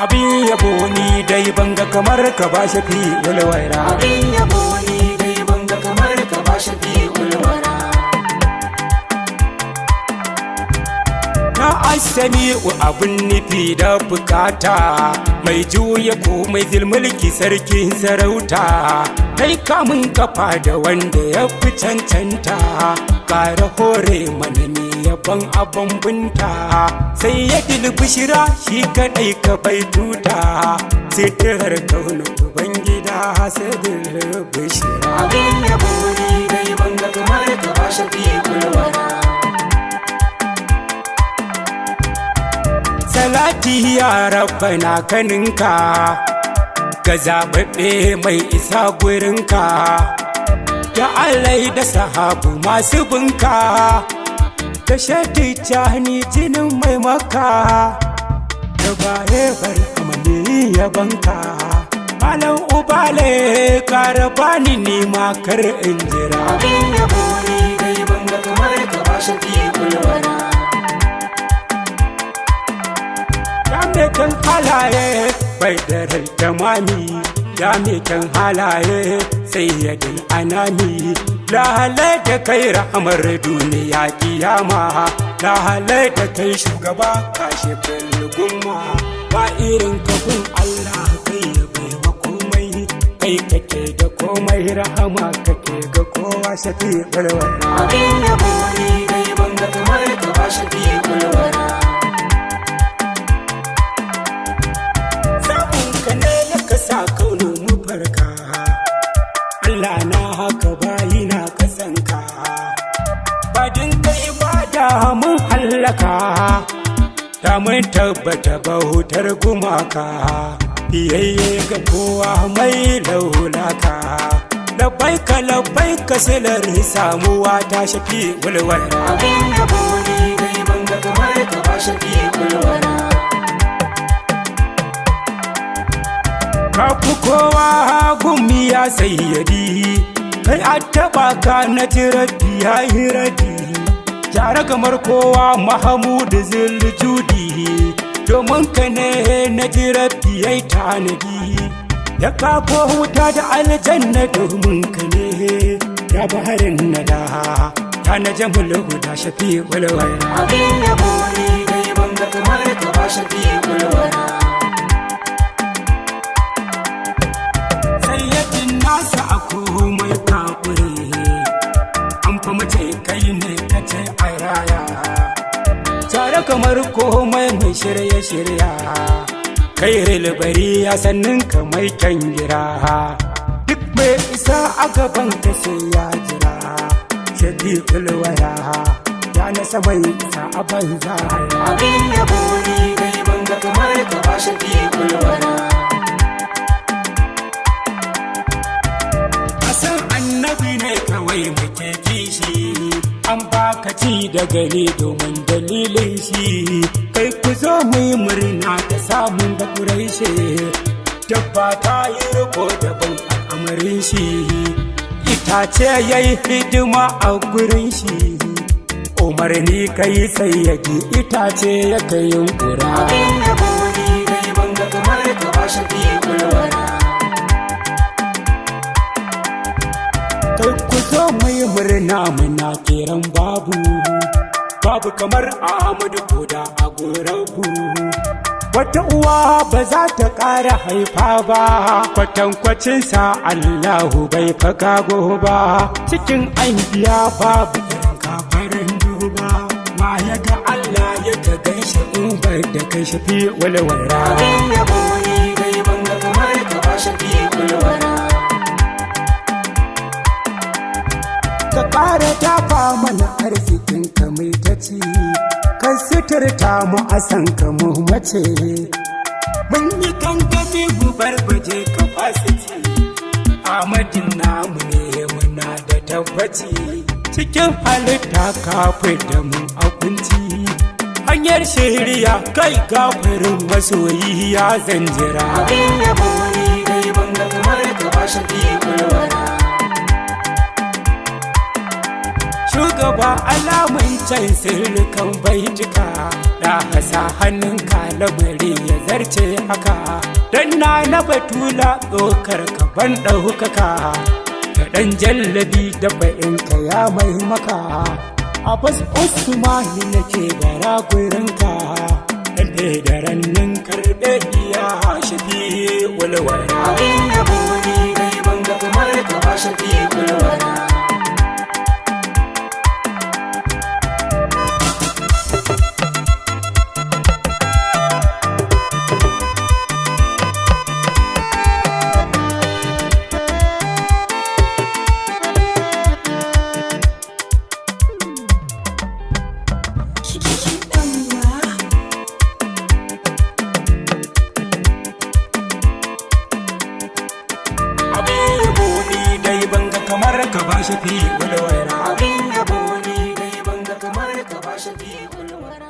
Abin yabo ni dai banga kamar ka ba shafi walwara. Abin yabo ni dai banga kamar ka ba shafi walwara. Na asami abun nufi da bukata, mai juya ko mai zilmulki sarkin sarauta. Kai kamun kafa da wanda ya fi cancanta, ƙara hore mana ne yaban abin bunta. Sai ya dilbishira shi kaɗai ka bai tuta, sitirar kaunu ubangida sai dilbishira. Abin yabo ni dai banga kamar ka ba shafi walwara. Salati ya rabbana kaninka, ga zaɓaɓɓe mai isa gurinka, da alai da sahabu masu binka, da shaidi jani jinin mai maka, da baye bar amani yabanka. Malam ubale ƙara bani nima kar in jira. Abin yabo ni dai banga kamar ka ba shafi walwara. Ya mekan halaye bai da tamami, ya mekan halaye sai ya din anami. Lahalai da kai rahamar duniya kiyama, lahalai da kai shugaba kashe gumma. Ba irin kafin Allah kai ya bai wa komai, kai kake da komai rahama kake ga kowa shafi walwala. Abin yabo ni dai banga kamar ka ba shafi walwara. Sa kaunin mu farka, Allah na haka bayi na kasanka. Badin kai ibada mun hallaka, da mun tabbata bautar gumaka. Biyayye ga kowa mai laulaka, labbaika silar samuwa ta shafi walwala. Abin yabo ni dai banga kamar ka ba shafi walwala. Kafu kowa gumi ya sayyadi, kai a taɓa ka na jirabi ya yi radi. Jara kamar kowa Mahamudu Ziljudi, domin ka ne na jirabi ya yi tanadi. Ya kafo wuta da aljanna domin ka ne, ya baharin nada ta na jamul huda shafi walwala. Abin yabo ni dai banga kamar ka ba shafi walwala. Nasa a komai kakure, an fa mace kai ne ka ce ai raya. Tare kamar komai mai shirya, kai rilbari ya sannin ka mai kyan gira. Duk mai isa a gaban ka sai ya jira, shafi kulwaya ya nasa mai isa a banza. Abin yabo ni dai banga kamar ka ba shafi kulwara. Annabi ne kawai muke kishi, an baka ci da gani domin dalilin shi. Kai ku zo mu yi murna da samun da kuraishe, dabba ta yi riko daban al'amarin shi. Itace ya yi hidima a gurin shi, umarni kai sai ya ji itace ya kai yunkura. Abin yabo ni dai banga kamar ka ba shafi walwala. Kai ku zo mu yi murna muna kiran babu kamar Ahmadu Koda a gorabu. Wata uwa ba za ta ƙara haifa ba, kwatankwacinsa Allahu bai fakago ba. Cikin anbiya babu irin kafarin duba, ma ya ga Allah ya ta gaishe umar da kai shafi walwala. Abin yabo ni dai banga kamar ka ba shafi walwala. Ka ƙara dafa mana arzikin ka mai ta ci, ka suturta mu a san ka mu mace. Mun yi kankami gubar baje capacity, Ahmadin namu ne muna da tabbaci. Cikin halitta kafin da mu a kunci, hanyar shiriya kai gafarin masoyi ya zanjira. Abin yabo ni dai banga kamar ka ba shafi walwala. shugaba alamun can sirrikan baitika da hasa hannunka lamari ya zarce haka dan na batula tsokar ka ban ɗaukaka da ɗan jallabi da bayinka ya mai maka Abbas Usmani nake bara gurinka dan da rannin karɓe biya shafi walwala abin yabo ne dai banga kamar ka ba shafi kulwara kamar ka ba shafi walwala abin yabo ne dai banga kamar ka ba shafi kulwara